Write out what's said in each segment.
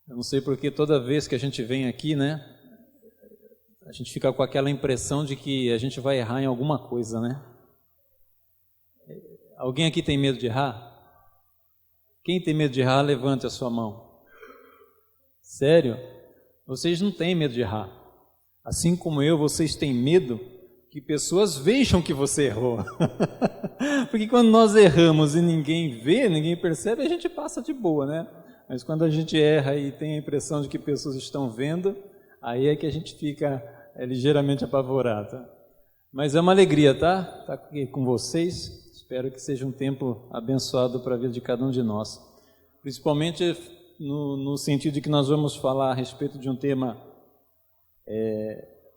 Eu não sei porque toda vez que a gente vem aqui, né, a gente fica com aquela impressão de que a gente vai errar em alguma coisa, né? Alguém aqui tem medo de errar? Quem tem medo de errar, levante a sua mão. Sério? Vocês não têm medo de errar. Assim como eu, vocês têm medo que pessoas vejam que você errou. Porque quando nós erramos e ninguém vê, ninguém percebe, a gente passa de boa, né? Mas quando a gente erra e tem a impressão de que pessoas estão vendo, aí é que a gente fica ligeiramente apavorado. Mas é uma alegria, tá? Estar aqui com vocês. Espero que seja um tempo abençoado para a vida de cada um de nós. Principalmente no sentido de que nós vamos falar a respeito de um tema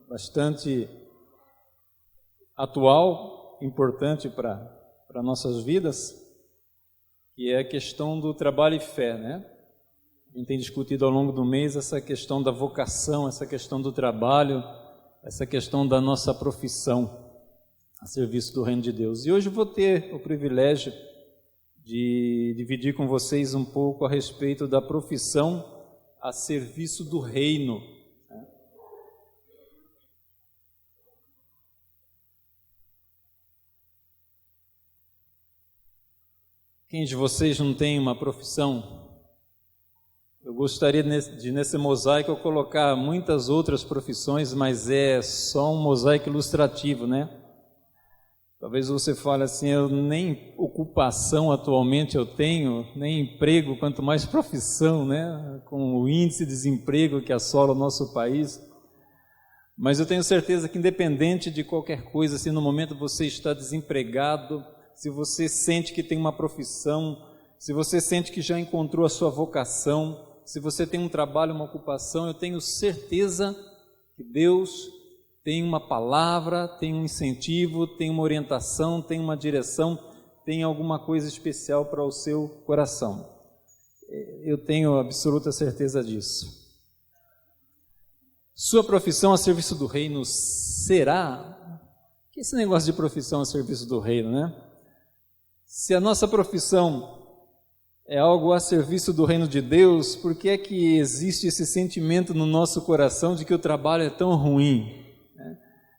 bastante atual, importante para nossas vidas, que é a questão do trabalho e fé, né? A gente tem discutido ao longo do mês essa questão da vocação, essa questão do trabalho, essa questão da nossa profissão a serviço do reino de Deus. E hoje eu vou ter o privilégio de dividir com vocês um pouco a respeito da profissão a serviço do reino. Quem de vocês não tem uma profissão? Eu gostaria de nesse mosaico eu colocar muitas outras profissões, mas é só um mosaico ilustrativo, né? Talvez você fale assim, eu nem ocupação atualmente eu tenho, nem emprego, quanto mais profissão, né? Com o índice de desemprego que assola o nosso país. Mas eu tenho certeza que independente de qualquer coisa, se no momento você está desempregado, se você sente que tem uma profissão, se você sente que já encontrou a sua vocação, se você tem um trabalho, uma ocupação, eu tenho certeza que Deus tem uma palavra, tem um incentivo, tem uma orientação, tem uma direção, tem alguma coisa especial para o seu coração. Eu tenho absoluta certeza disso. Sua profissão a serviço do reino será... Que esse negócio de profissão a serviço do reino, né? Se a nossa profissão é algo a serviço do reino de Deus, por que é que existe esse sentimento no nosso coração de que o trabalho é tão ruim?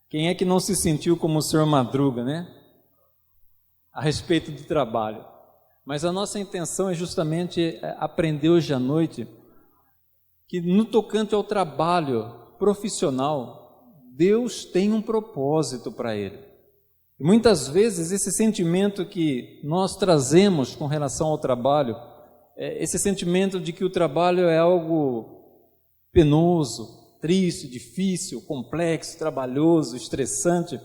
Quem é que não se sentiu como o Senhor Madruga, né? A respeito do trabalho. Mas a nossa intenção é justamente aprender hoje à noite que no tocante ao trabalho profissional, Deus tem um propósito para ele. E muitas vezes esse sentimento que nós trazemos com relação ao trabalho, esse sentimento de que o trabalho é algo penoso, triste, difícil, complexo, trabalhoso, estressante,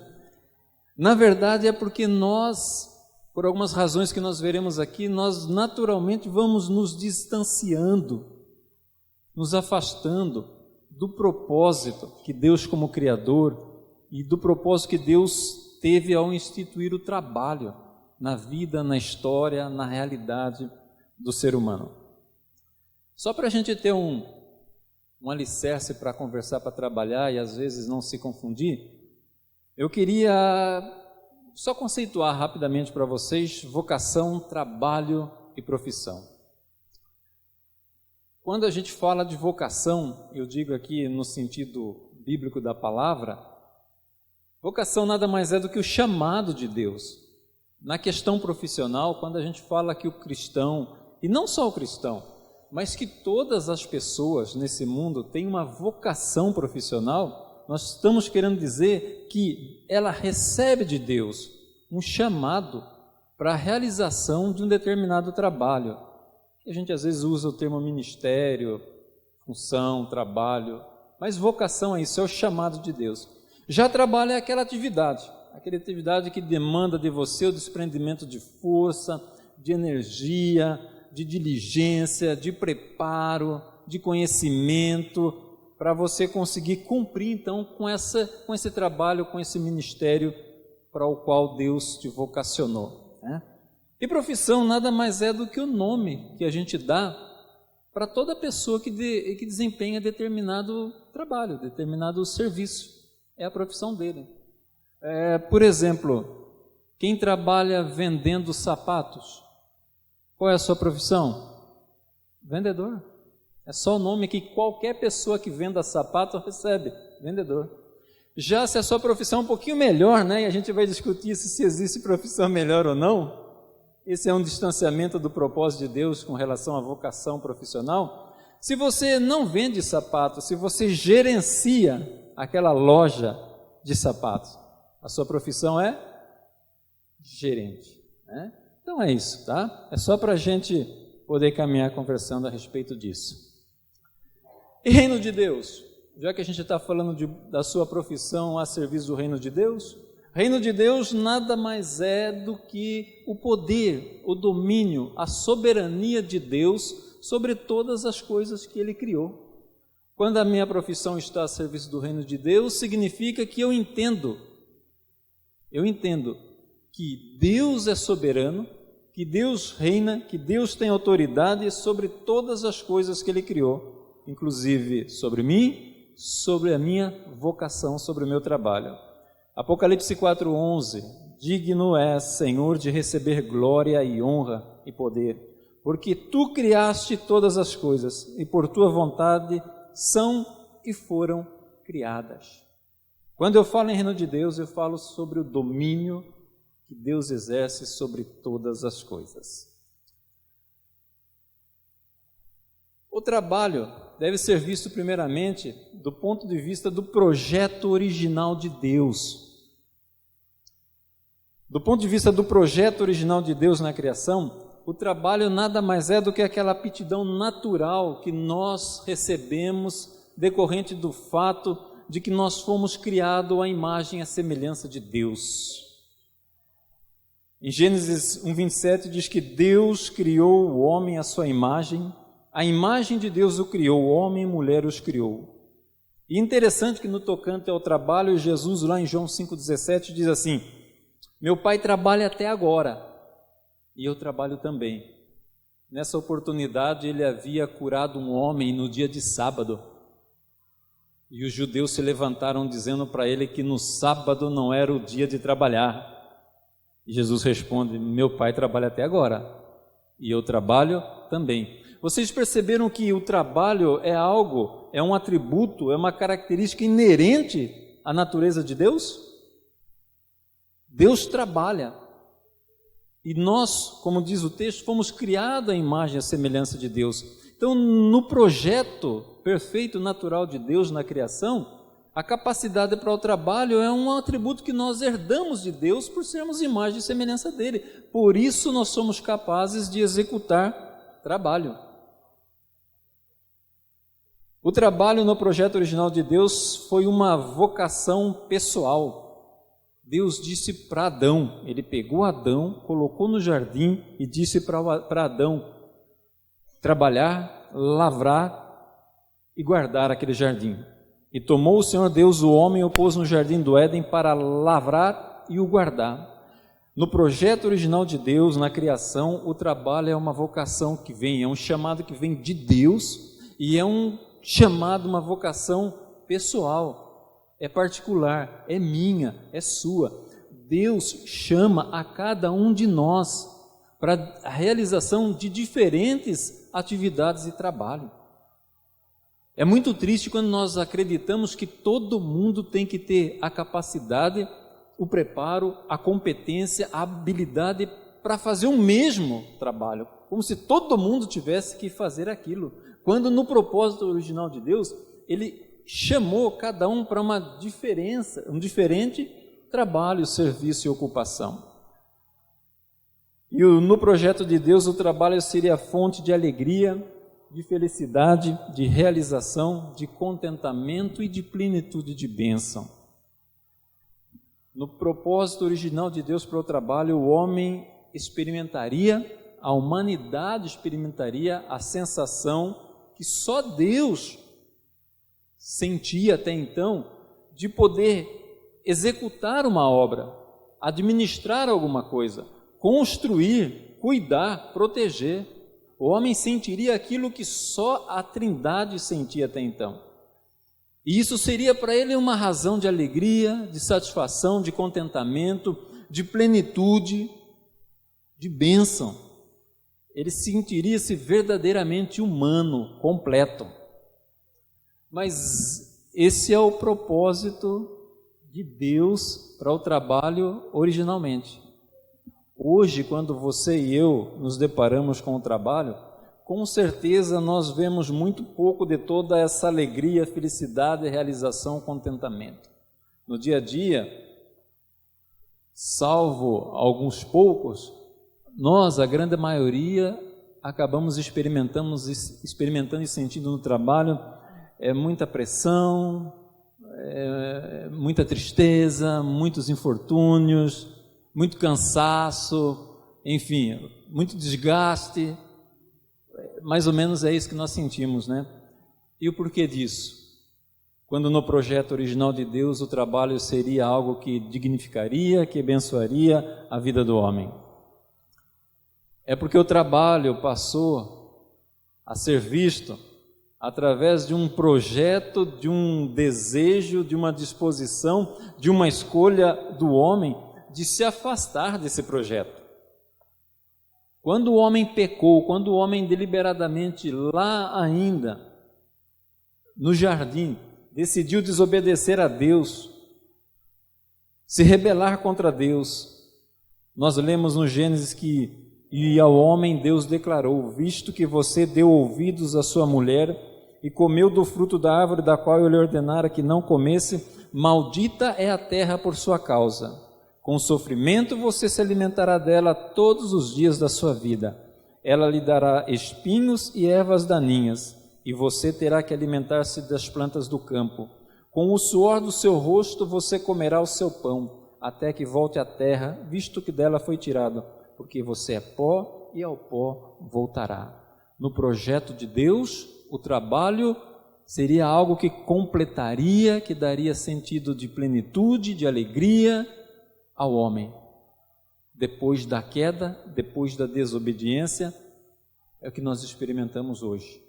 na verdade é porque nós, por algumas razões que nós veremos aqui, nós naturalmente vamos nos distanciando, nos afastando do propósito que Deus como Criador e do propósito que Deus teve ao instituir o trabalho na vida, na história, na realidade do ser humano. Só para a gente ter um alicerce para conversar, para trabalhar e às vezes não se confundir, eu queria só conceituar rapidamente para vocês vocação, trabalho e profissão. Quando a gente fala de vocação, eu digo aqui no sentido bíblico da palavra, vocação nada mais é do que o chamado de Deus. Na questão profissional, quando a gente fala que o cristão, e não só o cristão, mas que todas as pessoas nesse mundo têm uma vocação profissional, nós estamos querendo dizer que ela recebe de Deus um chamado para a realização de um determinado trabalho. A gente às vezes usa o termo ministério, função, trabalho, mas vocação é isso, é o chamado de Deus. Já trabalho é aquela atividade que demanda de você o desprendimento de força, de energia, de diligência, de preparo, de conhecimento, para você conseguir cumprir então com esse trabalho, com esse ministério para o qual Deus te vocacionou, né? E profissão nada mais é do que o nome que a gente dá para toda pessoa que desempenha determinado trabalho, determinado serviço. É a profissão dele. Por exemplo, quem trabalha vendendo sapatos, qual é a sua profissão? Vendedor. É só o nome que qualquer pessoa que venda sapato recebe, vendedor. Já se a sua profissão é um pouquinho melhor, né? E a gente vai discutir se existe profissão melhor ou não. Esse é um distanciamento do propósito de Deus com relação à vocação profissional. Se você não vende sapatos, se você gerencia aquela loja de sapatos, a sua profissão é gerente, né? Então é isso, tá? É só para a gente poder caminhar conversando a respeito disso. E reino de Deus? Já que a gente está falando da sua profissão a serviço do reino de Deus, reino de Deus nada mais é do que o poder, o domínio, a soberania de Deus sobre todas as coisas que Ele criou. Quando a minha profissão está a serviço do reino de Deus, significa que eu entendo que Deus é soberano, que Deus reina, que Deus tem autoridade sobre todas as coisas que Ele criou, inclusive sobre mim, sobre a minha vocação, sobre o meu trabalho. Apocalipse 4:11, digno és, Senhor, de receber glória e honra e poder, porque Tu criaste todas as coisas e por Tua vontade são e foram criadas. Quando eu falo em reino de Deus, eu falo sobre o domínio que Deus exerce sobre todas as coisas. O trabalho deve ser visto primeiramente do ponto de vista do projeto original de Deus. Do ponto de vista do projeto original de Deus na criação, o trabalho nada mais é do que aquela aptidão natural que nós recebemos decorrente do fato de que nós fomos criados à imagem e à semelhança de Deus. Em Gênesis 1:27 diz que Deus criou o homem à sua imagem, a imagem de Deus o criou, homem e mulher os criou. E interessante que no tocante ao trabalho, Jesus lá em João 5,17 diz assim: meu Pai trabalha até agora e eu trabalho também. Nessa oportunidade ele havia curado um homem no dia de sábado e os judeus se levantaram dizendo para ele que no sábado não era o dia de trabalhar. E Jesus responde: meu Pai trabalha até agora e eu trabalho também. Vocês perceberam que o trabalho é um atributo, é uma característica inerente à natureza de Deus? Deus trabalha. E nós, como diz o texto, fomos criados à imagem e à semelhança de Deus. Então, no projeto perfeito natural de Deus na criação, a capacidade para o trabalho é um atributo que nós herdamos de Deus por sermos imagem e semelhança dele. Por isso nós somos capazes de executar trabalho. O trabalho no projeto original de Deus foi uma vocação pessoal. Deus disse para Adão, ele pegou Adão, colocou no jardim e disse para Adão trabalhar, lavrar e guardar aquele jardim. E tomou o Senhor Deus o homem e o pôs no jardim do Éden para lavrar e o guardar. No projeto original de Deus, na criação, o trabalho é uma vocação que vem, é um chamado que vem de Deus e é um chamado, uma vocação pessoal. É particular, é minha, é sua. Deus chama a cada um de nós para a realização de diferentes atividades e trabalho. É muito triste quando nós acreditamos que todo mundo tem que ter a capacidade, o preparo, a competência, a habilidade para fazer o mesmo trabalho, como se todo mundo tivesse que fazer aquilo, quando no propósito original de Deus, Ele chamou cada um para um diferente trabalho, serviço e ocupação. E no projeto de Deus, o trabalho seria fonte de alegria, de felicidade, de realização, de contentamento e de plenitude de bênção. No propósito original de Deus para o trabalho, o homem experimentaria, a humanidade experimentaria a sensação que só Deus sentia até então, de poder executar uma obra, administrar alguma coisa, construir, cuidar, proteger. O homem sentiria aquilo que só a Trindade sentia até então. E isso seria para ele uma razão de alegria, de satisfação, de contentamento, de plenitude, de bênção. ele sentiria-se verdadeiramente humano, completo. Mas esse é o propósito de Deus para o trabalho originalmente. Hoje, quando você e eu nos deparamos com o trabalho, com certeza nós vemos muito pouco de toda essa alegria, felicidade, realização, contentamento. No dia a dia, salvo alguns poucos, nós, a grande maioria, acabamos experimentando e sentindo no trabalho muita pressão, muita tristeza, muitos infortúnios, muito cansaço, enfim, muito desgaste. Mais ou menos é isso que nós sentimos, né? E o porquê disso? Quando no projeto original de Deus o trabalho seria algo que dignificaria, que abençoaria a vida do homem. É porque o trabalho passou a ser visto através de um projeto, de um desejo, de uma disposição, de uma escolha do homem de se afastar desse projeto. Quando o homem pecou, quando o homem deliberadamente, lá ainda, no jardim, decidiu desobedecer a Deus, se rebelar contra Deus, nós lemos no Gênesis que e ao homem Deus declarou: visto que você deu ouvidos à sua mulher e comeu do fruto da árvore da qual eu lhe ordenara que não comesse, maldita é a terra por sua causa. Com sofrimento você se alimentará dela todos os dias da sua vida. Ela lhe dará espinhos e ervas daninhas, e você terá que alimentar-se das plantas do campo. Com o suor do seu rosto você comerá o seu pão, até que volte à terra, visto que dela foi tirado, porque você é pó e ao pó voltará. No projeto de Deus, o trabalho seria algo que completaria, que daria sentido de plenitude, de alegria ao homem. Depois da queda, depois da desobediência, é o que nós experimentamos hoje.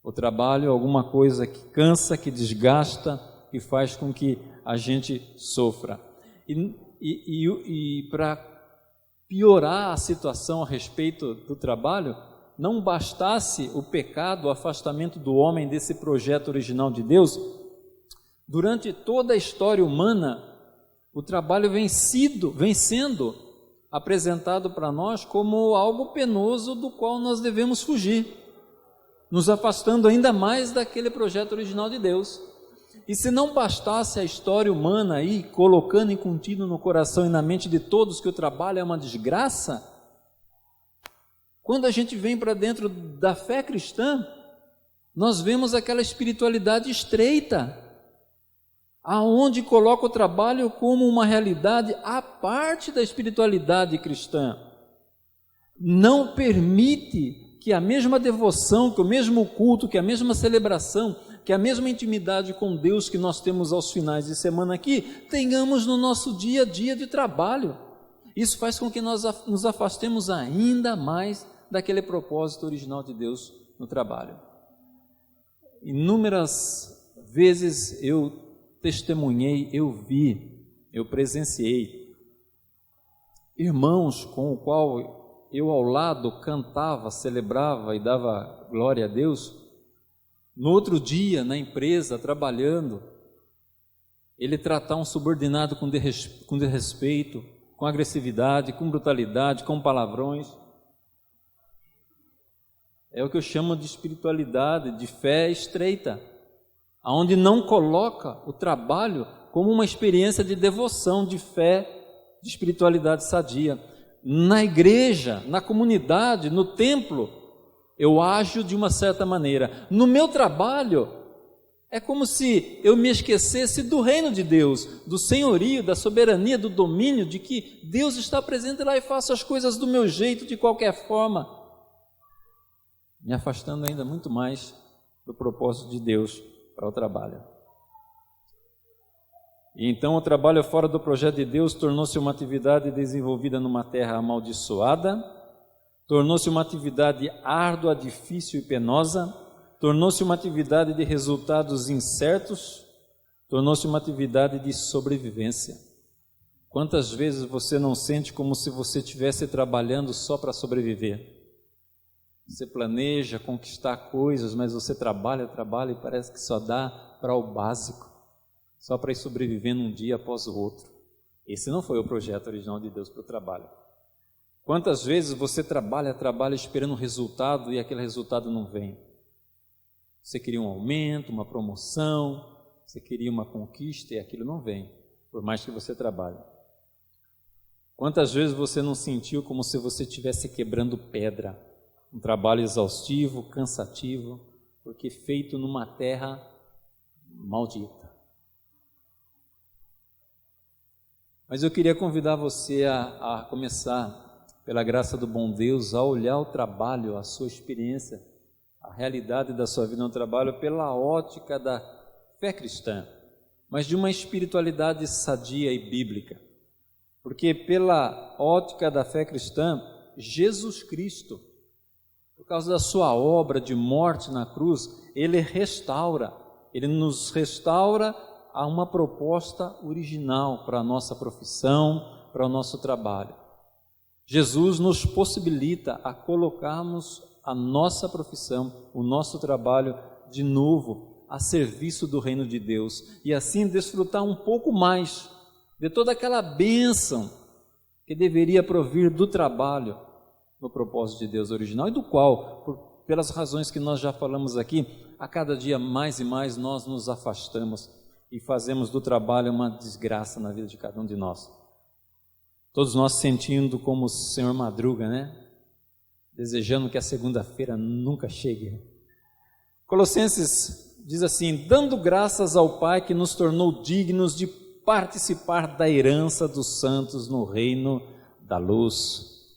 O trabalho é alguma coisa que cansa, que desgasta, que faz com que a gente sofra. E para piorar a situação a respeito do trabalho, não bastasse o pecado, o afastamento do homem desse projeto original de Deus, durante toda a história humana, o trabalho vem sendo apresentado para nós como algo penoso do qual nós devemos fugir, nos afastando ainda mais daquele projeto original de Deus. E se não bastasse a história humana aí, colocando em contínuo no coração e na mente de todos que o trabalho é uma desgraça, quando a gente vem para dentro da fé cristã, nós vemos aquela espiritualidade estreita, aonde coloca o trabalho como uma realidade à parte da espiritualidade cristã. Não permite que a mesma devoção, que o mesmo culto, que a mesma celebração, que a mesma intimidade com Deus que nós temos aos finais de semana aqui, tenhamos no nosso dia a dia de trabalho. Isso faz com que nós nos afastemos ainda mais daquele propósito original de Deus no trabalho. Inúmeras vezes eu testemunhei, eu vi, eu presenciei irmãos com o qual eu ao lado cantava, celebrava e dava glória a Deus. No outro dia, na empresa, trabalhando, ele tratar um subordinado com desrespeito, com agressividade, com brutalidade, com palavrões. É o que eu chamo de espiritualidade, de fé estreita, onde não coloca o trabalho como uma experiência de devoção, de fé, de espiritualidade sadia. Na igreja, na comunidade, no templo, eu ajo de uma certa maneira. No meu trabalho, é como se eu me esquecesse do reino de Deus, do senhorio, da soberania, do domínio, de que Deus está presente lá e faço as coisas do meu jeito, de qualquer forma, me afastando ainda muito mais do propósito de Deus para o trabalho. E então o trabalho fora do projeto de Deus tornou-se uma atividade desenvolvida numa terra amaldiçoada, tornou-se uma atividade árdua, difícil e penosa, tornou-se uma atividade de resultados incertos, tornou-se uma atividade de sobrevivência. Quantas vezes você não sente como se você estivesse trabalhando só para sobreviver? Você planeja conquistar coisas, mas você trabalha e parece que só dá para o básico, só para ir sobrevivendo um dia após o outro. Esse não foi o projeto original de Deus para o trabalho. Quantas vezes você trabalha esperando um resultado e aquele resultado não vem? Você queria um aumento, uma promoção, você queria uma conquista e aquilo não vem, por mais que você trabalhe. Quantas vezes você não sentiu como se você estivesse quebrando pedra? Um trabalho exaustivo, cansativo, porque feito numa terra maldita. Mas eu queria convidar você a começar, pela graça do bom Deus, a olhar o trabalho, a sua experiência, a realidade da sua vida no trabalho pela ótica da fé cristã, mas de uma espiritualidade sadia e bíblica. Porque pela ótica da fé cristã, Jesus Cristo, por causa da sua obra de morte na cruz, Ele nos restaura a uma proposta original para a nossa profissão, para o nosso trabalho. Jesus nos possibilita a colocarmos a nossa profissão, o nosso trabalho de novo a serviço do reino de Deus e assim desfrutar um pouco mais de toda aquela bênção que deveria provir do trabalho no propósito de Deus original e do qual, pelas razões que nós já falamos aqui, a cada dia mais e mais nós nos afastamos e fazemos do trabalho uma desgraça na vida de cada um de nós. Todos nós sentindo como o Senhor madruga, né? Desejando que a segunda-feira nunca chegue. Colossenses diz assim: dando graças ao Pai que nos tornou dignos de participar da herança dos santos no reino da luz.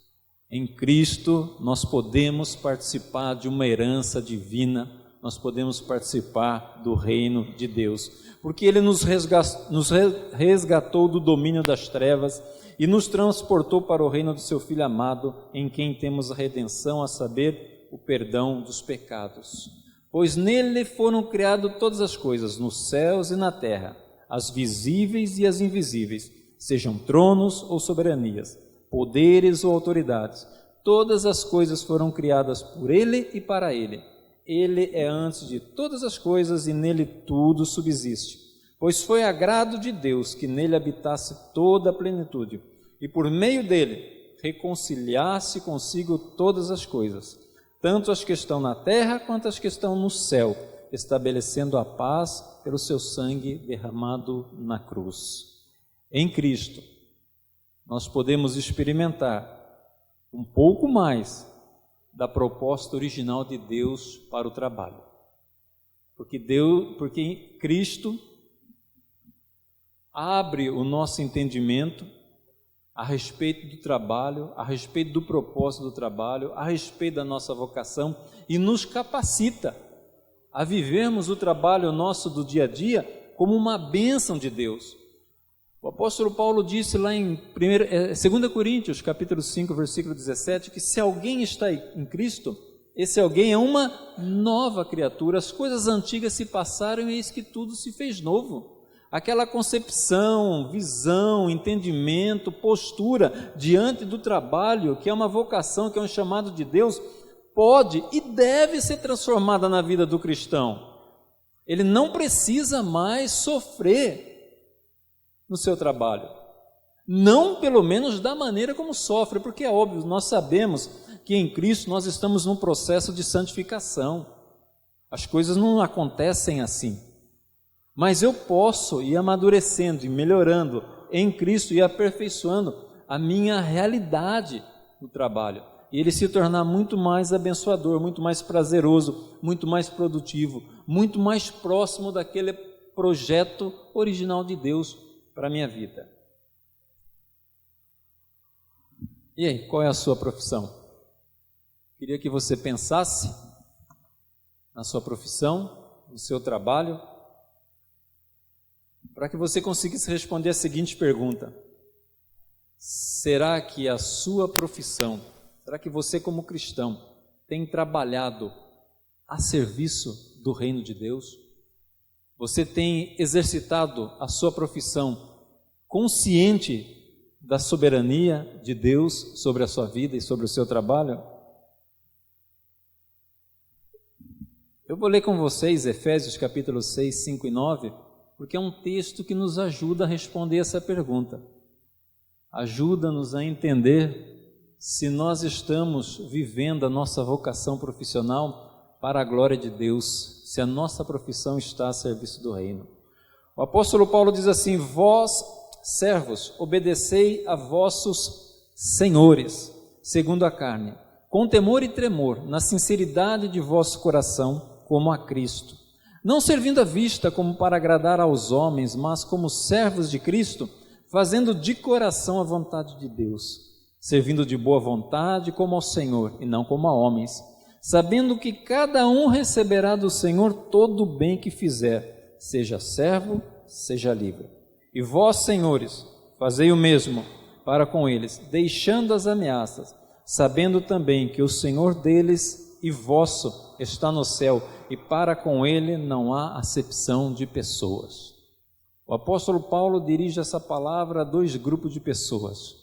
Em Cristo nós podemos participar de uma herança divina, nós podemos participar do reino de Deus, porque Ele nos resgatou do domínio das trevas e nos transportou para o reino do seu Filho amado, em quem temos a redenção, a saber, o perdão dos pecados. Pois nele foram criadas todas as coisas, nos céus e na terra, as visíveis e as invisíveis, sejam tronos ou soberanias, poderes ou autoridades, todas as coisas foram criadas por Ele e para Ele. Ele é antes de todas as coisas e nele tudo subsiste. Pois foi agrado de Deus que nele habitasse toda a plenitude e por meio dele reconciliasse consigo todas as coisas, tanto as que estão na terra quanto as que estão no céu, estabelecendo a paz pelo seu sangue derramado na cruz. Em Cristo, nós podemos experimentar um pouco mais da proposta original de Deus para o trabalho. Porque Cristo abre o nosso entendimento a respeito do trabalho, a respeito do propósito do trabalho, a respeito da nossa vocação e nos capacita a vivermos o trabalho nosso do dia a dia como uma bênção de Deus. O apóstolo Paulo disse lá em 2 Coríntios, capítulo 5, versículo 17, que se alguém está em Cristo, esse alguém é uma nova criatura, as coisas antigas se passaram e eis que tudo se fez novo. Aquela concepção, visão, entendimento, postura diante do trabalho, que é uma vocação, que é um chamado de Deus, pode e deve ser transformada na vida do cristão. Ele não precisa mais sofrer no seu trabalho, não pelo menos da maneira como sofre, porque é óbvio, nós sabemos que em Cristo nós estamos num processo de santificação, as coisas não acontecem assim, mas eu posso ir amadurecendo e melhorando em Cristo e aperfeiçoando a minha realidade no trabalho, e ele se tornar muito mais abençoador, muito mais prazeroso, muito mais produtivo, muito mais próximo daquele projeto original de Deus para a minha vida. E aí, qual é a sua profissão? Queria que você pensasse na sua profissão, no seu trabalho, para que você conseguisse responder a seguinte pergunta: será que a sua profissão, será que você como cristão tem trabalhado a serviço do reino de Deus? Você tem exercitado a sua profissão consciente da soberania de Deus sobre a sua vida e sobre o seu trabalho? Eu vou ler com vocês Efésios capítulo 6, 5 e 9, porque é um texto que nos ajuda a responder essa pergunta. Ajuda-nos a entender se nós estamos vivendo a nossa vocação profissional para a glória de Deus, se a nossa profissão está a serviço do reino. O apóstolo Paulo diz assim: vós, servos, obedecei a vossos senhores, segundo a carne, com temor e tremor, na sinceridade de vosso coração, como a Cristo, não servindo à vista como para agradar aos homens, mas como servos de Cristo, fazendo de coração a vontade de Deus, servindo de boa vontade como ao Senhor e não como a homens, sabendo que cada um receberá do Senhor todo o bem que fizer, seja servo, seja livre. E vós, senhores, fazei o mesmo para com eles, deixando as ameaças, sabendo também que o Senhor deles e vosso está no céu, e para com ele não há acepção de pessoas. O apóstolo Paulo dirige essa palavra a dois grupos de pessoas: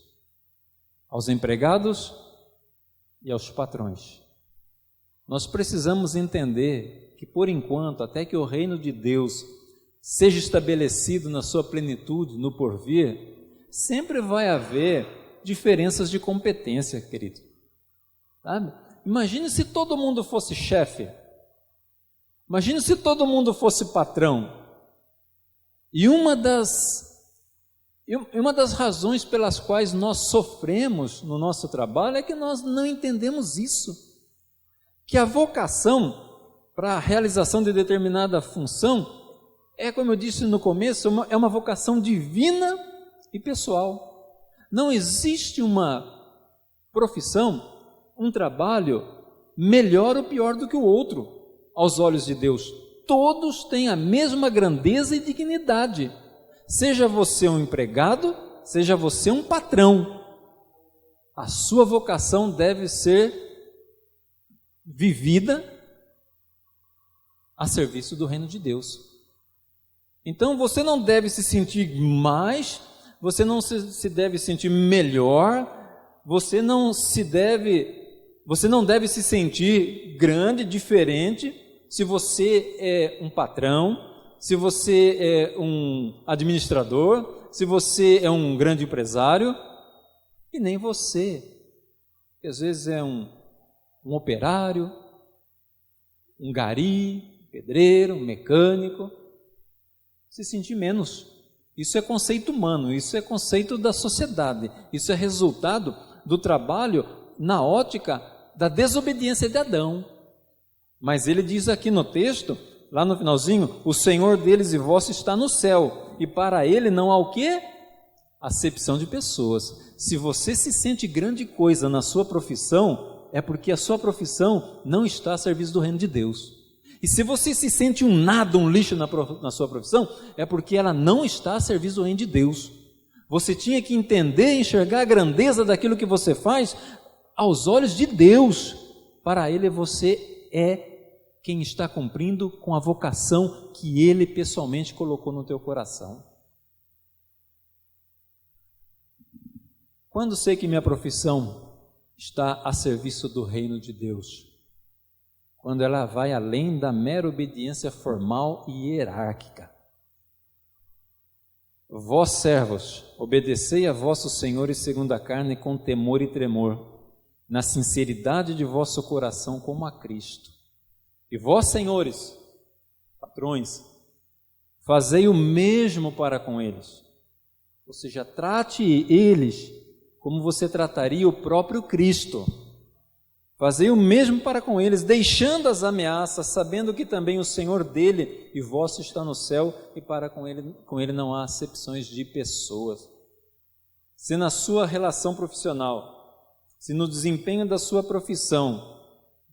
aos empregados e aos patrões. Nós precisamos entender que, por enquanto, até que o reino de Deus seja estabelecido na sua plenitude, no porvir, sempre vai haver diferenças de competência, querido. Sabe? Imagine se todo mundo fosse chefe. Imagine se todo mundo fosse patrão. E uma das razões pelas quais nós sofremos no nosso trabalho é que nós não entendemos isso. Que a vocação para a realização de determinada função é, como eu disse no começo, é uma vocação divina e pessoal. Não existe uma profissão, um trabalho melhor ou pior do que o outro aos olhos de Deus. Todos têm a mesma grandeza e dignidade. Seja você um empregado, seja você um patrão, a sua vocação deve ser vivida a serviço do reino de Deus. Então você não deve se sentir mais, você não se deve sentir melhor, você não deve se sentir grande, diferente, se você é um patrão, se você é um administrador, se você é um grande empresário, e nem você, que às vezes é um operário, um gari, pedreiro, um mecânico, se sentir menos. Isso é conceito humano, isso é conceito da sociedade, isso é resultado do trabalho na ótica da desobediência de Adão. Mas ele diz aqui no texto, lá no finalzinho, o Senhor deles e vosso está no céu, e para ele não há o quê? Acepção de pessoas. Se você se sente grande coisa na sua profissão, é porque a sua profissão não está a serviço do reino de Deus. E se você se sente um nada, um lixo na sua profissão, é porque ela não está a serviço do reino de Deus. Você tinha que entender e enxergar a grandeza daquilo que você faz aos olhos de Deus. Para Ele você é quem está cumprindo com a vocação que Ele pessoalmente colocou no teu coração. Quando sei que minha profissão está a serviço do reino de Deus? Quando ela vai além da mera obediência formal e hierárquica. Vós, servos, obedecei a vossos senhores segundo a carne com temor e tremor, na sinceridade de vosso coração como a Cristo. E vós, senhores, patrões, fazei o mesmo para com eles. Ou seja, trate eles como você trataria o próprio Cristo. Fazei o mesmo para com eles, deixando as ameaças, sabendo que também o Senhor dele e vosso está no céu, e para com ele não há acepções de pessoas. Se na sua relação profissional, se no desempenho da sua profissão,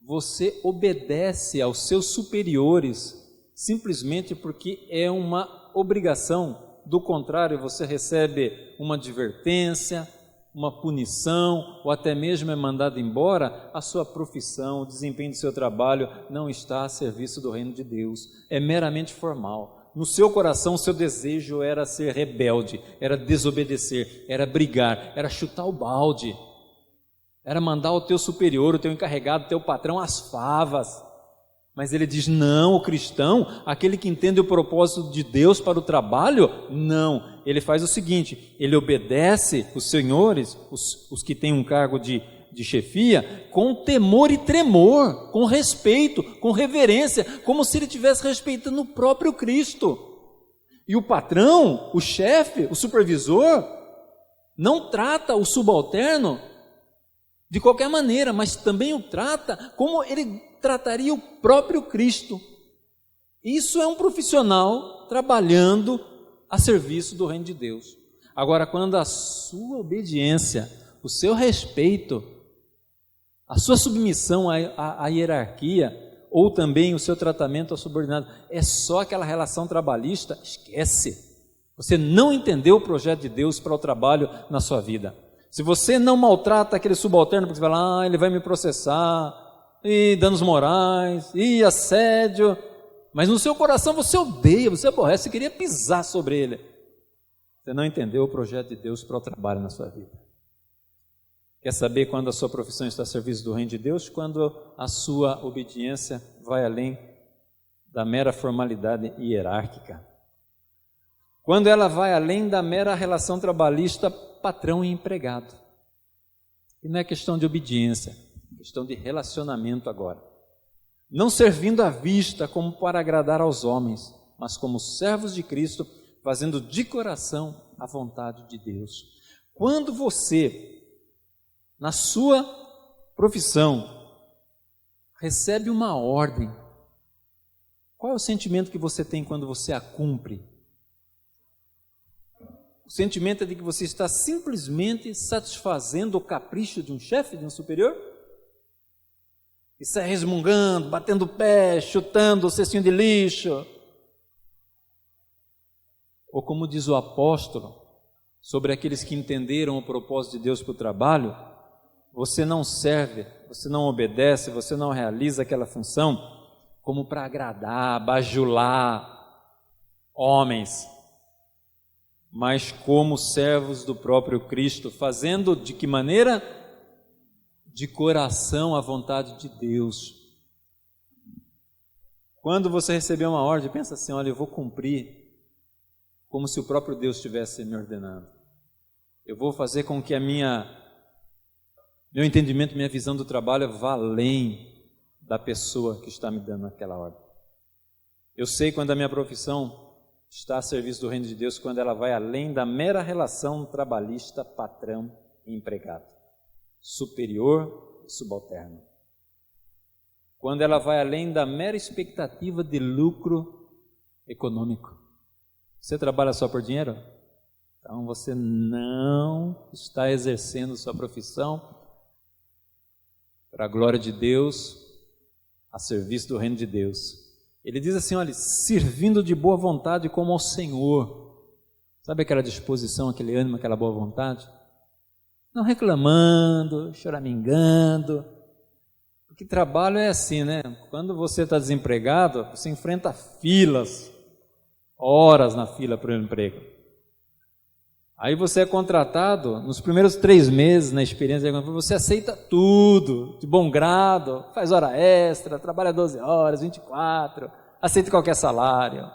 você obedece aos seus superiores, simplesmente porque é uma obrigação, do contrário, você recebe uma advertência, uma punição, ou até mesmo é mandado embora, a sua profissão, o desempenho do seu trabalho não está a serviço do reino de Deus, é meramente formal. No seu coração, o seu desejo era ser rebelde, era desobedecer, era brigar, era chutar o balde, era mandar o teu superior, o teu encarregado, o teu patrão às favas. Mas ele diz, não, o cristão, aquele que entende o propósito de Deus para o trabalho, não. Ele faz o seguinte, ele obedece os senhores, os que têm um cargo de chefia, com temor e tremor, com respeito, com reverência, como se ele estivesse respeitando o próprio Cristo. E o patrão, o chefe, o supervisor, não trata o subalterno de qualquer maneira, mas também o trata como ele trataria o próprio Cristo. Isso é um profissional trabalhando a serviço do reino de Deus. Agora, quando a sua obediência, o seu respeito, a sua submissão à hierarquia, ou também o seu tratamento ao subordinado, é só aquela relação trabalhista, esquece. Você não entendeu o projeto de Deus para o trabalho na sua vida. Se você não maltrata aquele subalterno, porque você fala, ele vai me processar, e danos morais, e assédio, mas no seu coração você odeia, você aborrece, você queria pisar sobre ele. Você não entendeu o projeto de Deus para o trabalho na sua vida. Quer saber quando a sua profissão está a serviço do reino de Deus? Quando a sua obediência vai além da mera formalidade hierárquica. Quando ela vai além da mera relação trabalhista patrão e empregado. E não é questão de obediência, é questão de relacionamento agora. Não servindo à vista como para agradar aos homens, mas como servos de Cristo, fazendo de coração a vontade de Deus. Quando você, na sua profissão, recebe uma ordem, qual é o sentimento que você tem quando você a cumpre? O sentimento é de que você está simplesmente satisfazendo o capricho de um chefe, de um superior? E sai resmungando, batendo o pé, chutando o cestinho de lixo. Ou como diz o apóstolo, sobre aqueles que entenderam o propósito de Deus para o trabalho, você não serve, você não obedece, você não realiza aquela função como para agradar, bajular homens, mas como servos do próprio Cristo, fazendo de que maneira? De coração a vontade de Deus. Quando você receber uma ordem, pensa assim, olha, eu vou cumprir como se o próprio Deus estivesse me ordenando. Eu vou fazer com que meu entendimento, minha visão do trabalho vá além da pessoa que está me dando aquela ordem. Eu sei quando a minha profissão está a serviço do reino de Deus, quando ela vai além da mera relação trabalhista, patrão e empregado, superior e subalterno. Quando ela vai além da mera expectativa de lucro econômico. Você trabalha só por dinheiro? Então você não está exercendo sua profissão para a glória de Deus, a serviço do reino de Deus. Ele diz assim, olha, servindo de boa vontade como ao Senhor. Sabe aquela disposição, aquele ânimo, aquela boa vontade? Não reclamando, choramingando. Porque trabalho é assim, né? Quando você está desempregado, você enfrenta filas, horas na fila para o emprego. Aí você é contratado, nos primeiros 3 meses na experiência, você aceita tudo, de bom grado, faz hora extra, trabalha 12 horas, 24, aceita qualquer salário.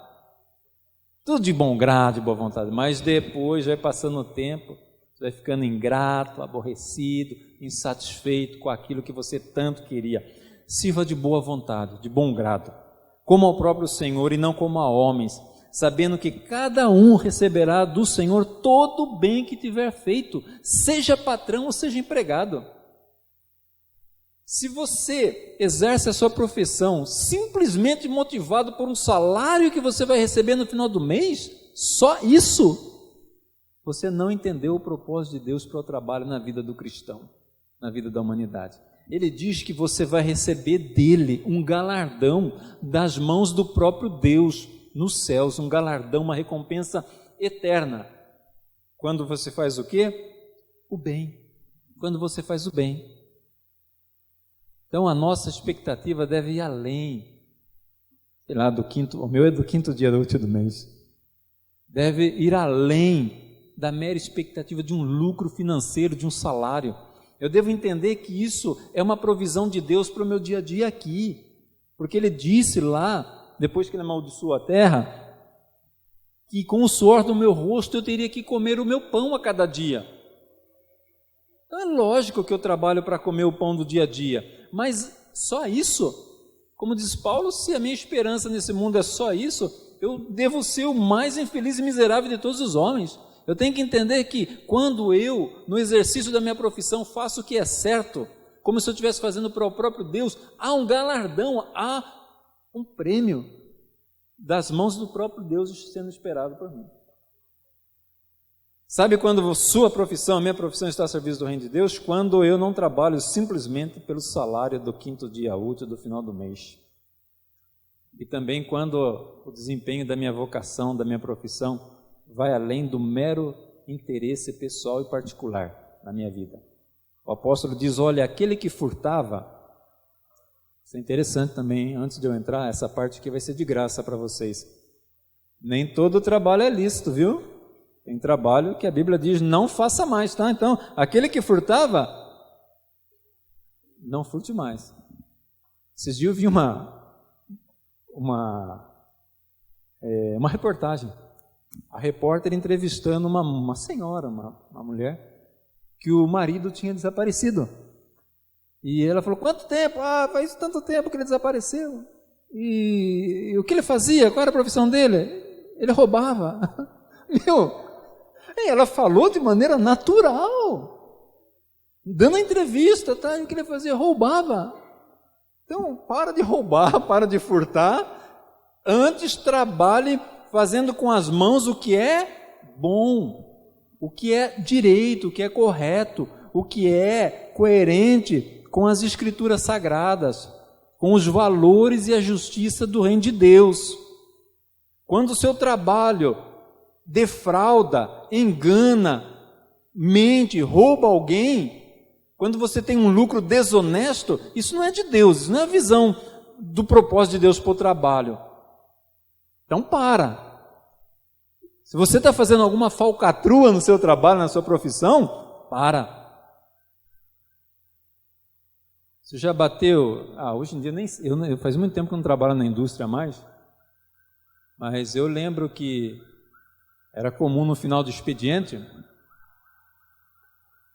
Tudo de bom grado, de boa vontade, mas depois vai passando o tempo, você vai ficando ingrato, aborrecido, insatisfeito com aquilo que você tanto queria. Sirva de boa vontade, de bom grado, como ao próprio Senhor e não como a homens, sabendo que cada um receberá do Senhor todo o bem que tiver feito, seja patrão ou seja empregado. Se você exerce a sua profissão simplesmente motivado por um salário que você vai receber no final do mês, só isso, você não entendeu o propósito de Deus para o trabalho na vida do cristão, na vida da humanidade. Ele diz que você vai receber dele um galardão das mãos do próprio Deus, nos céus, um galardão, uma recompensa eterna. Quando você faz o quê? O bem. Quando você faz o bem. Então a nossa expectativa deve ir além, sei lá, o meu é do 5º dia útil do mês. Deve ir além da mera expectativa de um lucro financeiro, de um salário. Eu devo entender que isso é uma provisão de Deus para o meu dia a dia aqui. Porque ele disse lá, depois que ele amaldiçoou a terra, que com o suor do meu rosto eu teria que comer o meu pão a cada dia. Então é lógico que eu trabalho para comer o pão do dia a dia, mas só isso? Como diz Paulo, se a minha esperança nesse mundo é só isso, eu devo ser o mais infeliz e miserável de todos os homens. Eu tenho que entender que quando eu, no exercício da minha profissão, faço o que é certo, como se eu estivesse fazendo para o próprio Deus, há um galardão, há um prêmio das mãos do próprio Deus sendo esperado por mim. Sabe quando sua profissão, minha profissão está a serviço do reino de Deus? Quando eu não trabalho simplesmente pelo salário do 5º dia útil do final do mês. E também quando o desempenho da minha vocação, da minha profissão, vai além do mero interesse pessoal e particular na minha vida. O apóstolo diz, olha, aquele que furtava, isso é interessante também, antes de eu entrar, essa parte aqui vai ser de graça para vocês. Nem todo trabalho é lícito, viu? Tem trabalho que a Bíblia diz, não faça mais, tá? Então, aquele que furtava, não furte mais. Esses dias eu vi uma reportagem, a repórter entrevistando uma senhora, uma mulher, que o marido tinha desaparecido. E ela falou, quanto tempo? Ah, faz tanto tempo que ele desapareceu. E o que ele fazia? Qual era a profissão dele? Ele roubava. E ela falou de maneira natural, dando a entrevista, tá? E o que ele fazia? Roubava. Então, para de roubar, para de furtar, antes trabalhe fazendo com as mãos o que é bom, o que é direito, o que é correto, o que é coerente com as escrituras sagradas, com os valores e a justiça do reino de Deus. Quando o seu trabalho defrauda, engana, mente, rouba alguém, quando você tem um lucro desonesto, isso não é de Deus, isso não é a visão do propósito de Deus para o trabalho. Então para. Se você está fazendo alguma falcatrua no seu trabalho, na sua profissão, para. Você já bateu... hoje em dia, eu faz muito tempo que eu não trabalho na indústria mais, mas eu lembro que era comum no final do expediente,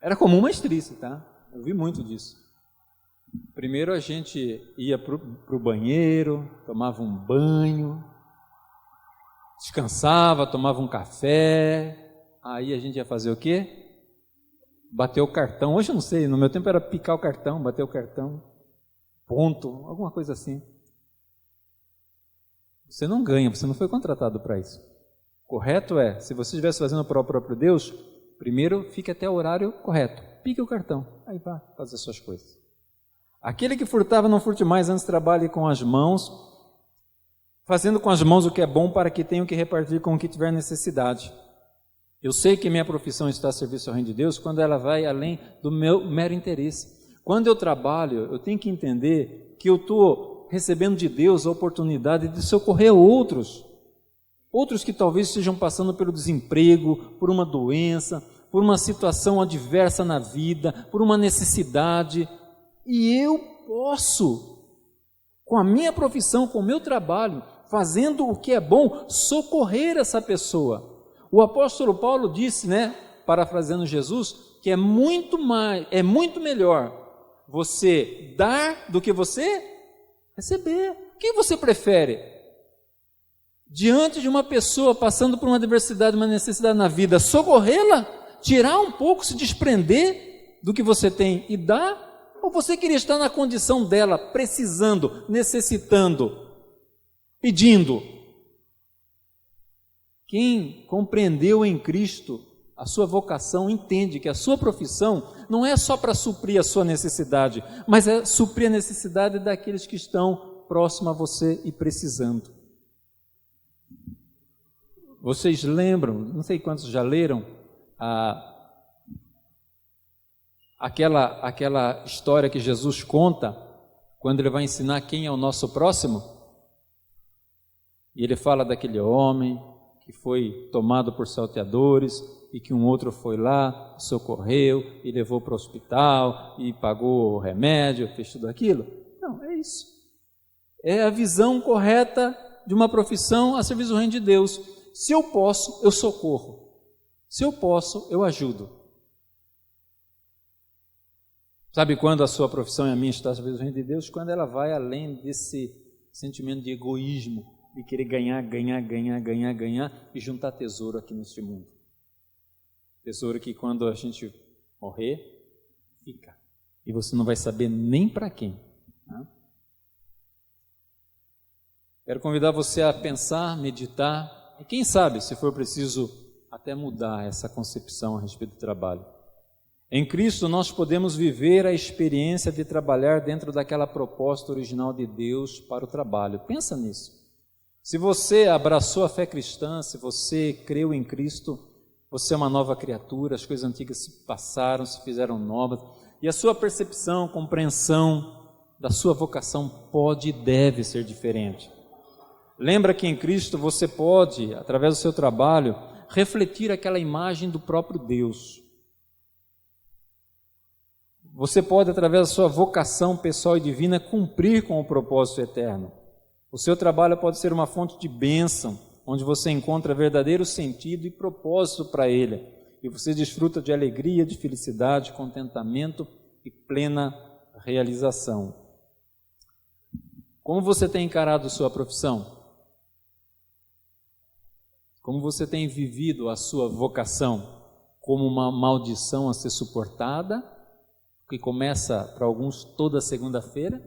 era comum mestrice, tá? Eu vi muito disso. Primeiro a gente ia para o banheiro, tomava um banho, descansava, tomava um café, aí a gente ia fazer o quê? Bater o cartão. Hoje eu não sei, no meu tempo era picar o cartão, bater o cartão, ponto, alguma coisa assim. Você não ganha, você não foi contratado para isso. Correto é, se você estivesse fazendo para o próprio Deus, primeiro fique até o horário correto, pique o cartão, aí vá fazer suas coisas. Aquele que furtava não furte mais, antes trabalhe com as mãos, fazendo com as mãos o que é bom para que tenham que repartir com o que tiver necessidade. Eu sei que minha profissão está a serviço ao reino de Deus quando ela vai além do meu mero interesse. Quando eu trabalho, eu tenho que entender que eu estou recebendo de Deus a oportunidade de socorrer outros que talvez estejam passando pelo desemprego, por uma doença, por uma situação adversa na vida, por uma necessidade, e eu posso, com a minha profissão, com o meu trabalho, fazendo o que é bom, socorrer essa pessoa. O apóstolo Paulo disse, parafraseando Jesus, que é muito melhor você dar do que você receber. O que você prefere? Diante de uma pessoa passando por uma adversidade, uma necessidade na vida, socorrê-la, tirar um pouco, se desprender do que você tem e dar? Ou você queria estar na condição dela, precisando, necessitando, pedindo? Quem compreendeu em Cristo a sua vocação entende que a sua profissão não é só para suprir a sua necessidade, mas é suprir a necessidade daqueles que estão próximos a você e precisando. Vocês lembram, não sei quantos já leram, aquela história que Jesus conta quando ele vai ensinar quem é o nosso próximo? E ele fala daquele homem que foi tomado por salteadores e que um outro foi lá, socorreu e levou para o hospital e pagou o remédio, fez tudo aquilo. Não, é isso. É a visão correta de uma profissão a serviço do reino de Deus. Se eu posso, eu socorro. Se eu posso, eu ajudo. Sabe quando a sua profissão e a minha está a serviço do reino de Deus? Quando ela vai além desse sentimento de egoísmo, de querer ganhar e juntar tesouro aqui neste mundo. Tesouro que quando a gente morrer, fica. E você não vai saber nem para quem. Tá? Quero convidar você a pensar, meditar, e quem sabe, se for preciso, até mudar essa concepção a respeito do trabalho. Em Cristo nós podemos viver a experiência de trabalhar dentro daquela proposta original de Deus para o trabalho. Pensa nisso. Se você abraçou a fé cristã, se você creu em Cristo, você é uma nova criatura, as coisas antigas se passaram, se fizeram novas, e a sua percepção, compreensão da sua vocação pode e deve ser diferente. Lembra que em Cristo você pode, através do seu trabalho, refletir aquela imagem do próprio Deus. Você pode, através da sua vocação pessoal e divina, cumprir com o propósito eterno. O seu trabalho pode ser uma fonte de bênção, onde você encontra verdadeiro sentido e propósito para ele. E você desfruta de alegria, de felicidade, contentamento e plena realização. Como você tem encarado sua profissão? Como você tem vivido a sua vocação? Como uma maldição a ser suportada, que começa para alguns toda segunda-feira?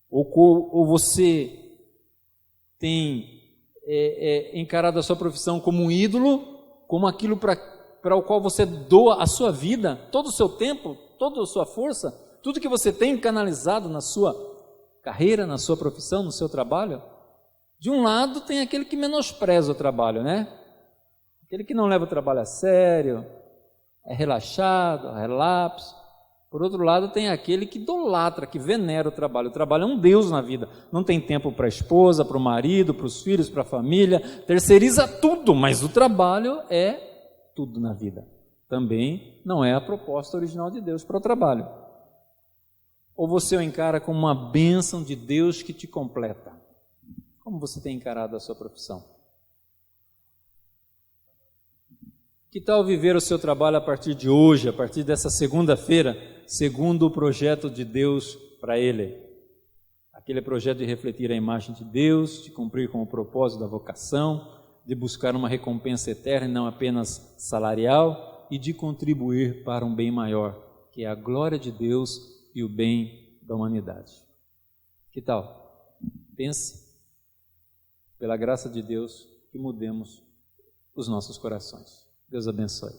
Ou você tem encarado a sua profissão como um ídolo, como aquilo para o qual você doa a sua vida, todo o seu tempo, toda a sua força, tudo que você tem canalizado na sua carreira, na sua profissão, no seu trabalho? De um lado tem aquele que menospreza o trabalho, né? Aquele que não leva o trabalho a sério, é relaxado, relapso. Por outro lado tem aquele que idolatra, que venera o trabalho. O trabalho é um Deus na vida. Não tem tempo para a esposa, para o marido, para os filhos, para a família. Terceiriza tudo, mas o trabalho é tudo na vida. Também não é a proposta original de Deus para o trabalho. Ou você o encara como uma bênção de Deus que te completa? Como você tem encarado a sua profissão? Que tal viver o seu trabalho a partir de hoje, a partir dessa segunda-feira, segundo o projeto de Deus para ele? Aquele projeto de refletir a imagem de Deus, de cumprir com o propósito da vocação, de buscar uma recompensa eterna e não apenas salarial, e de contribuir para um bem maior, que é a glória de Deus e o bem da humanidade. Que tal? Pense, pela graça de Deus, que mudemos os nossos corações. Deus abençoe.